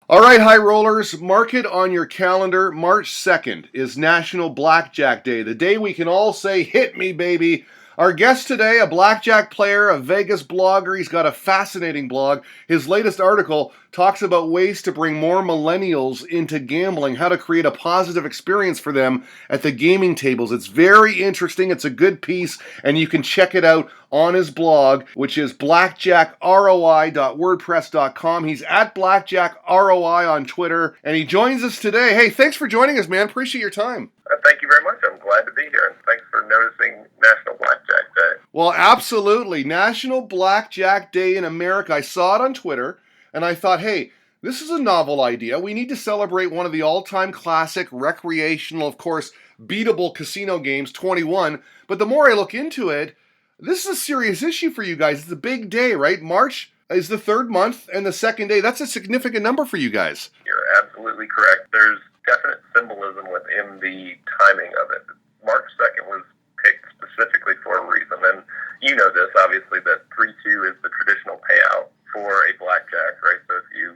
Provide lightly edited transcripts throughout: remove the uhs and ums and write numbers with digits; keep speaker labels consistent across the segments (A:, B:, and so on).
A: All right, high rollers, mark it on your calendar. March 2nd is National Blackjack Day, the day we can all say, hit me, baby. Our guest today, a blackjack player, a Vegas blogger. He's got a fascinating blog. His latest article talks about ways to bring more millennials into gambling, how to create a positive experience for them at the gaming tables. It's very interesting. It's a good piece, and you can check it out on his blog, which is blackjackroi.wordpress.com. He's at blackjackroi on Twitter, and he joins us today. Hey, thanks for joining us, man. Appreciate your time.
B: Thank you very much. I'm glad to be here, and thanks for noticing National Blackjack Day.
A: Well, absolutely. National Blackjack Day in America. I saw it on Twitter, and I thought, hey, this is a novel idea. We need to celebrate one of the all-time classic, recreational, of course, beatable casino games, 21. But the more I look into it, this is a serious issue for you guys. It's a big day, right? March is the third month, and the second day, that's a significant number for you guys.
B: You're absolutely correct. There's definite symbolism within the timing of it. March 2nd was picked specifically for a reason, and you know this, obviously, that 3-2 is the traditional payout for a blackjack, right? So if you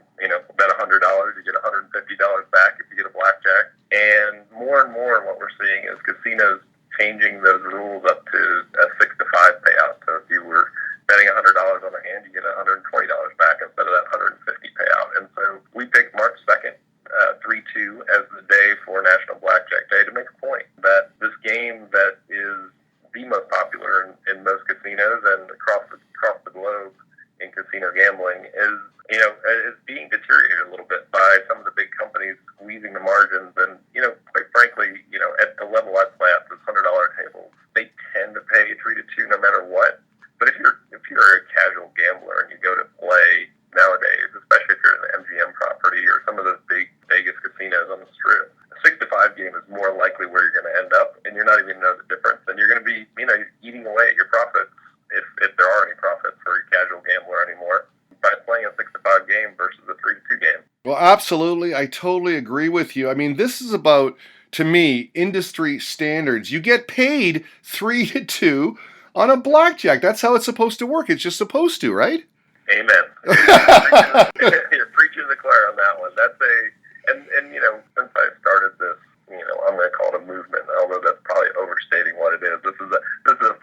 B: bet $100, you get $150 back if you get a blackjack. And more what we're seeing is casinos changing those rules up to a 6-5 payout. So if you were betting $100 on a hand, you get $120 back instead of that $150 payout. And so we picked March 2nd, 3-2, as the day for National Blackjack Day to make a point that this game that is the most popular in most casinos and across the globe in casino gambling is being deteriorated a little bit by some of the big companies squeezing the margins. And quite frankly, at the level I play at, this $100 tables, they tend to pay 3-2 no matter what. But if you're a casual gambler and you go to play nowadays, especially if you're in an MGM property or some of those big Vegas casinos on the Strip, a 6-5 game is more likely where you're going to end up, and you're not even going to know the difference. And you're going to be, eating away at your profits, if there are any profits for a casual gambler anymore, by playing a 6-5 game versus a 3-2 game.
A: Well, absolutely. I totally agree with you. I mean, this is about, to me, industry standards. You get paid 3-2 on a blackjack. That's how it's supposed to work. It's just supposed to, right?
B: Amen. You're preaching the choir on that one. That's and since I started this, I'm going to call it a movement, although that's probably overstating what it is. This is a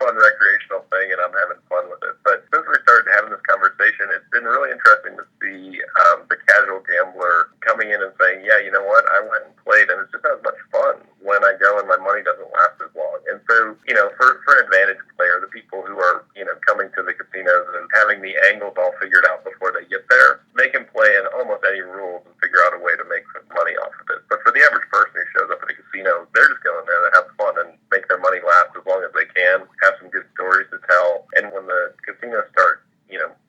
B: fun recreational thing, and I'm having fun with it. But since we started having this conversation, it's been really interesting to see the casual gambler coming in and saying, yeah, you know what, I went and played, and it's just not as much fun when I go and my money doesn't last as long. And so, for an advantage player, the people who are, coming to the casinos and having the angles all figured out before they get there, they can play in almost any rules and figure out a way to make some money off of it. But for the average person who shows up at a casino, they're just going there to have fun and make their money last as long as they can, have some good stories to tell. And when the casinos start,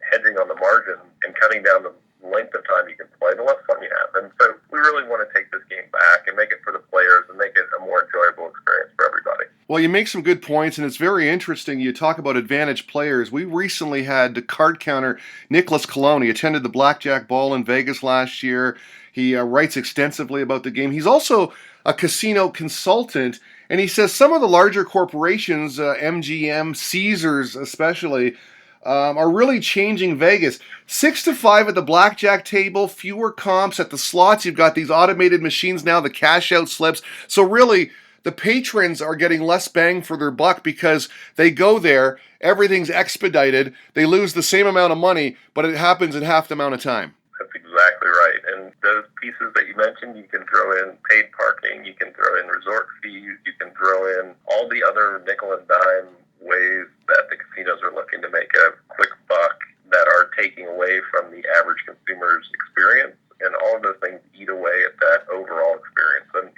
B: hedging on the margin and cutting down the length of time you can play, the less fun you have. And so we really want to take this game back and make it for the players and make it a more enjoyable experience for everybody.
A: Well, you make some good points, and it's very interesting. You talk about advantage players. We recently had the card counter Nicholas Colon. He attended the Blackjack Ball in Vegas last year. He writes extensively about the game. He's also a casino consultant, and he says some of the larger corporations, MGM, Caesars especially, are really changing Vegas. 6-5 at the blackjack table, fewer comps at the slots. You've got these automated machines now, the cash out slips. So really, the patrons are getting less bang for their buck because they go there, everything's expedited, they lose the same amount of money, but it happens in half the amount of time.
B: That's exactly right. And those pieces that you mentioned, you can throw in paid parking, you can throw in resort fees, you can throw in all the other nickel and dime ways that the casinos are looking to make a quick buck that are taking away from the average consumer's experience. And all of those things eat away at that overall experience. And,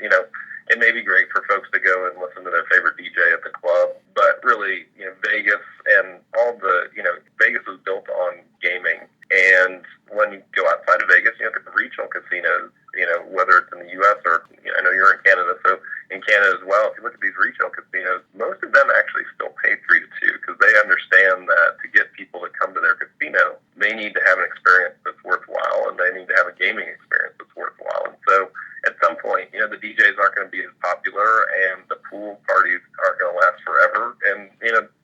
B: it may be great for folks to go and listen to their favorite DJ at the club, but really, Vegas and all the, Vegas was built on gaming. And when you go outside of Vegas, you look at the regional casinos, whether it's in the U.S. or, I know you're in Canada, so in Canada as well, if you look at these regional casinos, most of them actually still pay 3-2 because they understand that to get people to come to their casino, they need to have an experience that's worthwhile and they need to have a gaming experience that's worthwhile. And so at some point, the DJs aren't going to be as popular and the pool parties aren't going to last forever. And,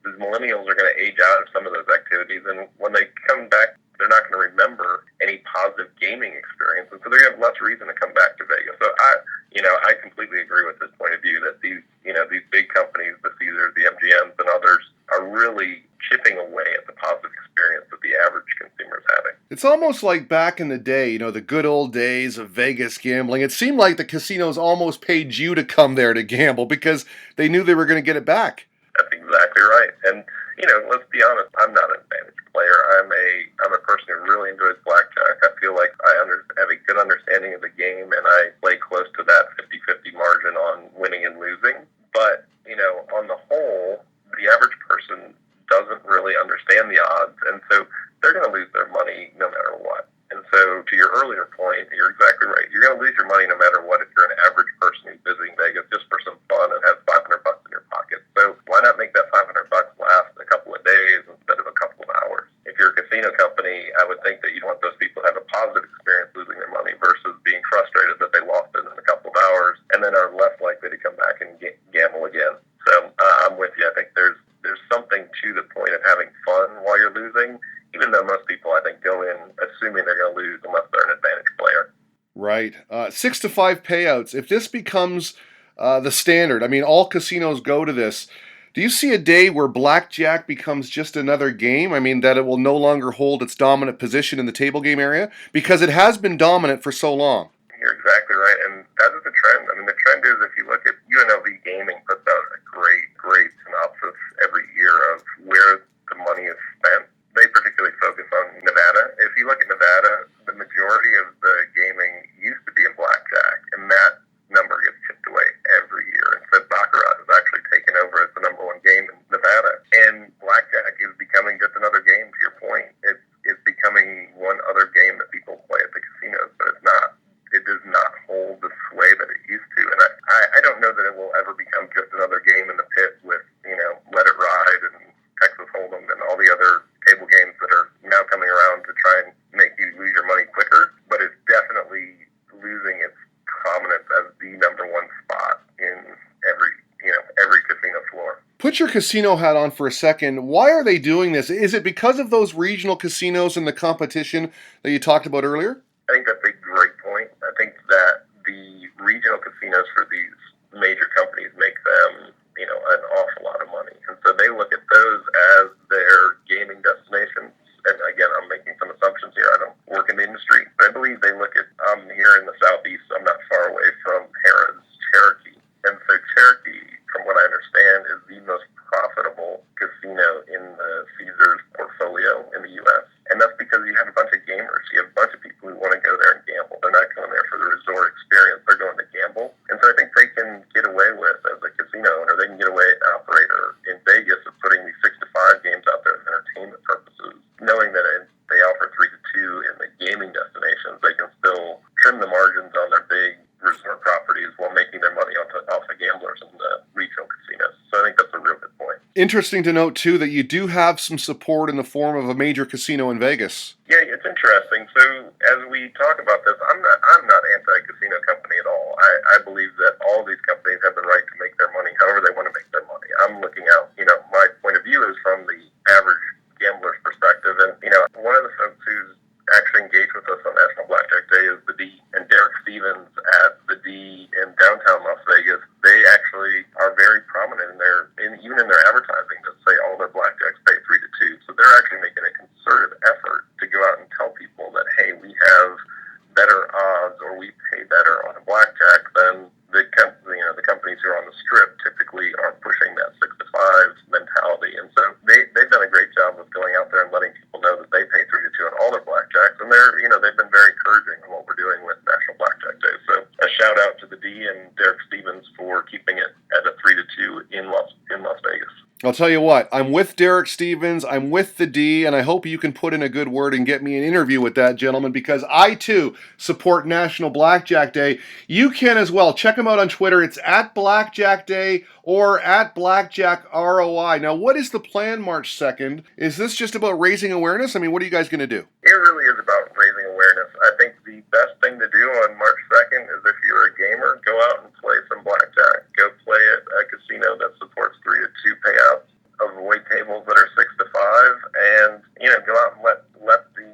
B: the millennials are going to age out of some of those activities. And when they come back, they're not going to remember any positive gaming experience. And so they're going to have less reason to come back to Vegas. So I completely agree with this point of view that these big companies, the Caesars, the MGMs, and others are really chipping away at the positive experience that the average consumer is having.
A: It's almost like back in the day, the good old days of Vegas gambling. It seemed like the casinos almost paid you to come there to gamble because they knew they were going to get it back.
B: That's exactly right. And, let's be honest, I'm not an advantage player. I'm a person who really enjoys blackjack. I feel like I have a good understanding of the game, and I play close to that 50-50 margin on winning and losing. But, on the whole, the average person doesn't really understand the odds, and so they're going to lose their money no matter what. And so, to your earlier point, you're exactly right. You're going to lose your money no matter what if you're an average person who's visiting Vegas just for some fun and has $500 in your pocket. So why not make that $500 last a couple of days instead of a couple of hours? If you're a casino company, I would think that you'd want those people to have a positive experience losing their money versus being frustrated that they lost it in a couple of hours and then are less likely to come back and gamble again. So I'm with you. I think there's something to the point of having fun while you're losing, even though most people, I think, go in assuming they're going to lose unless they're an advantage player.
A: Right. 6 to 5 payouts. If this becomes the standard, all casinos go to this. Do you see a day where blackjack becomes just another game? That it will no longer hold its dominant position in the table game area? Because it has been dominant for so long.
B: You're exactly right, and that is the trend. The trend is if you look at UNLV Gaming puts out a great synopsis every year of where the money is spent. They particularly focus on Nevada. If you look at Nevada, the majority of the gaming used to be in blackjack, and that number gets chipped away every year. And so Baccarat has actually taken over as the number one game in Nevada. And blackjack is becoming just another game, to your point. It's becoming one other game that people play at the casinos, but it does not hold the sway that it used to. And I don't know that it will ever become just another game in the pit with, Let It Ride and Texas Hold'em and all the other table games that are now coming around to try and make you lose your money quicker, but it's definitely losing its prominence as the number one spot in every casino floor.
A: Put your casino hat on for a second. Why are they doing this? Is it because of those regional casinos and the competition that you talked about earlier?
B: I think that's a great point. I think that the regional casinos for these major companies make them, an awful lot of money. And so they look at those as their gaming destinations. And again, I'm making some assumptions here. I don't work in the industry. But I believe they look at, I'm here in the southeast, so I'm not far away from Harrah's Cherokee. And so Cherokee, from what I understand, is the most profitable casino in the Caesars portfolio in the U.S. And that's because you have a bunch of gamers. You have a bunch of people who want to go there and gamble. They're not going there for the resort experience. They're going to gamble. And so I think they can get away with, as a casino owner, they can get away, an operator in Vegas, of putting these 6 to 5 games out there for entertainment purposes, knowing that if they offer 3 to 2 in the gaming destinations, they can still trim the margins on their big resort properties while making their money off the gamblers in the regional casinos. So I think that's a real good point.
A: Interesting to note, too, that you do have some support in the form of a major casino in Vegas.
B: Yeah, it's interesting. So as we talk about this, I'm not anti-casino company at all. I believe that all these companies have the right to make their money however they want to make their money. I'm looking out, my point of view is from the average gambler's perspective. And, one of the folks who's actually engaged with us on National Blackjack Day is the D. And Derek Stevens at the D in downtown Las Vegas, they actually are very prominent even in their advertising to say all their blackjacks pay 3 to 2. So they're actually making a concerted effort to go out and tell people that, hey, we have better odds or we pay better on a blackjack than the companies who are on the strip typically are pushing that 6 to 5 mentality. And so they've done a great job of going out there and letting people know that they pay 3 to 2 on all their blackjacks. And they've been very encouraging on what we're doing with National Blackjack Day. So a shout out to the D and Derek Stevens for keeping it at a 3 to 2 in Las Vegas.
A: I'll tell you what, I'm with Derek Stevens, I'm with the D, and I hope you can put in a good word and get me an interview with that gentleman, because I, too, support National Blackjack Day. You can as well. Check him out on Twitter. It's at Blackjack Day or at Blackjack ROI. Now, what is the plan March 2nd? Is this just about raising awareness? What are you guys going to do?
B: It really is about raising awareness. I think the best thing to do on March 2nd is, if you're a gamer, go out and play some blackjack. Go play at a casino that supports 3 to 2 payouts. Avoid tables that are 6 to 5, and go out and let the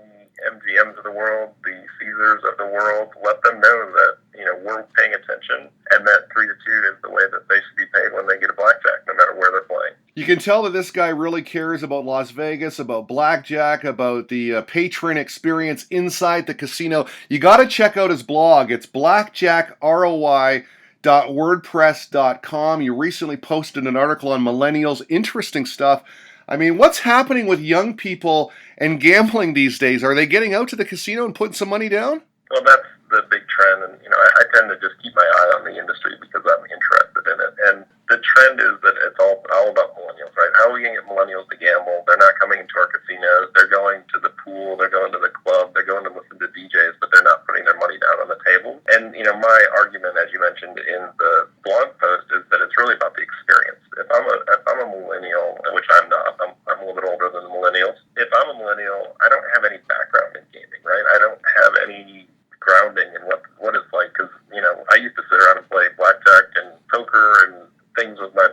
B: MGMs of the world, the Caesars of the world, let them them know that, we're paying attention, and that 3 to 2 is the way that they should be paid when they get a blackjack, no matter where they're playing.
A: You can tell that this guy really cares about Las Vegas, about blackjack, about the patron experience inside the casino. You got to check out his blog. It's blackjackroi.wordpress.com. You recently posted an article on millennials. Interesting stuff. I mean, what's happening with young people and gambling these days? Are they getting out to the casino and putting some money down?
B: Well, that's the big trend, and I tend to just keep my eye on the industry because I'm interested in it. And the trend is that it's all about millennials, right? How are we going to get millennials to gamble? They're not coming into our casinos. They're going to the pool. They're going to the club. They're going to listen to DJs, but they're not putting their money down on the table. And my argument, as you mentioned in the blog post, is that it's really about the experience. If I'm a millennial, which I'm not, I'm a little bit older than the millennials. If I'm a millennial, I don't have any background in gaming, right? I don't have any grounding in what it's like, because I used to sit around and play blackjack and poker and things with my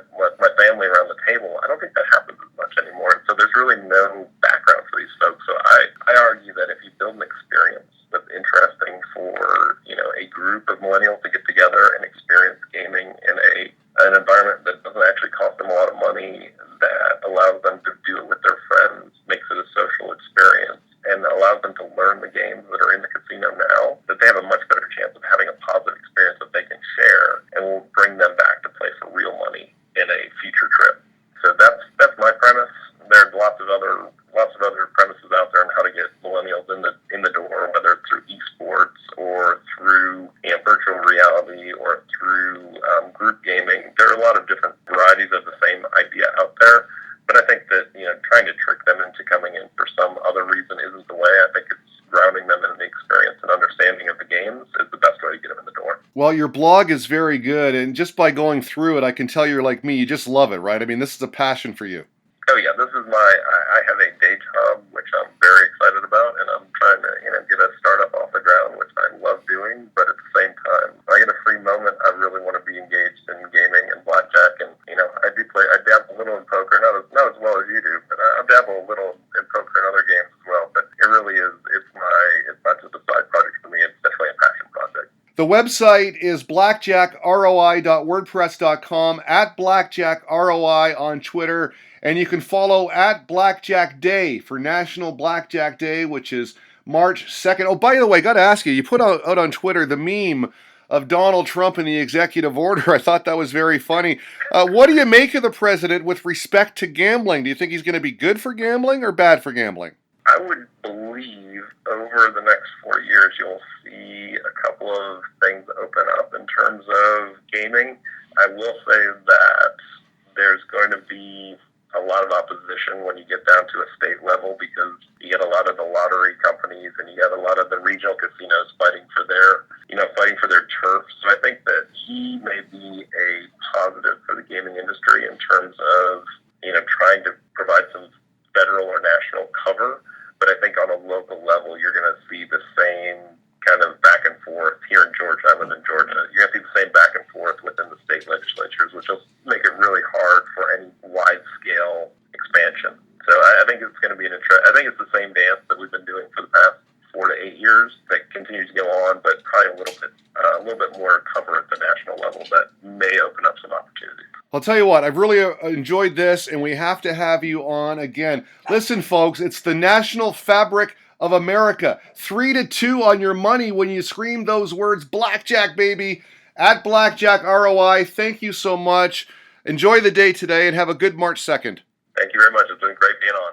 B: family around the table. I don't think that happens as much anymore, and so there's really no background for these folks. So I argue that if you build an experience that's interesting for a group of millennials to get together and experience gaming in an environment that doesn't actually cost them a lot of money, that allows them to do it with their friends, makes it a social experience, and allows them to learn the games that are in the casino now, that they have a much better chance of having a positive experience that they can share and will bring them back to play for real money in a future trip. So that's my premise. There's lots of other premises out there on how to get millennials in the door, whether it's through esports or through virtual reality or through group gaming. There are a lot of different varieties of the same idea out there. But I think that, trying to trick them into coming in for some other reason isn't the way. I think it's grounding them in the experience and understanding of the games is the best way to get them in the door.
A: Well, your blog is very good, and just by going through it, I can tell you're like me. You just love it, right? I mean, this is a passion for you.
B: Oh, yeah, this is I have a day job, which I'm very excited about, and I'm trying to, get a startup off the ground, which I love doing, but at the same time, when I get a free moment, I really want to be engaged in gaming and blackjack, and, I dabble a little in poker, not as well as you do, but I dabble a little in poker and other games as well, but it really is, it's not just a side project for me, it's definitely a passion project.
A: The website is blackjackroi.wordpress.com, at blackjackroi on Twitter, and you can follow at Blackjack Day for National Blackjack Day, which is March 2nd. Oh, by the way, got to ask you, you put out on Twitter the meme of Donald Trump and the executive order. I thought that was very funny. What do you make of the president with respect to gambling? Do you think he's going to be good for gambling or bad for gambling?
B: I would believe over the next 4 years you'll see a couple of things open up in terms of gaming. I will say that there's going to be a lot of opposition when you get down to a state level, because you get a lot of the lottery companies and you get a lot of the regional casinos fighting for their turf. So I think that he may be a positive for the gaming industry in terms of, trying to provide some federal or national cover. But I think on a local level, you're going to see the same kind of back and forth here in Georgia. I live in Georgia. You're going to see the same back and forth within the state legislatures, which will make it really hard for any wide-scale expansion. So I think it's going to be I think it's the same dance that we've been doing for the past 4 to 8 years that continues to go on, but probably a little bit more cover at the national level that may open up some opportunities.
A: I'll tell you what, I've really enjoyed this, and we have to have you on again. Listen, folks, it's the national fabric of America. 3 to 2 on your money when you scream those words, blackjack, baby, at Blackjack ROI. Thank you so much. Enjoy the day today, and have a good March 2nd.
B: Thank you very much. It's been great being on.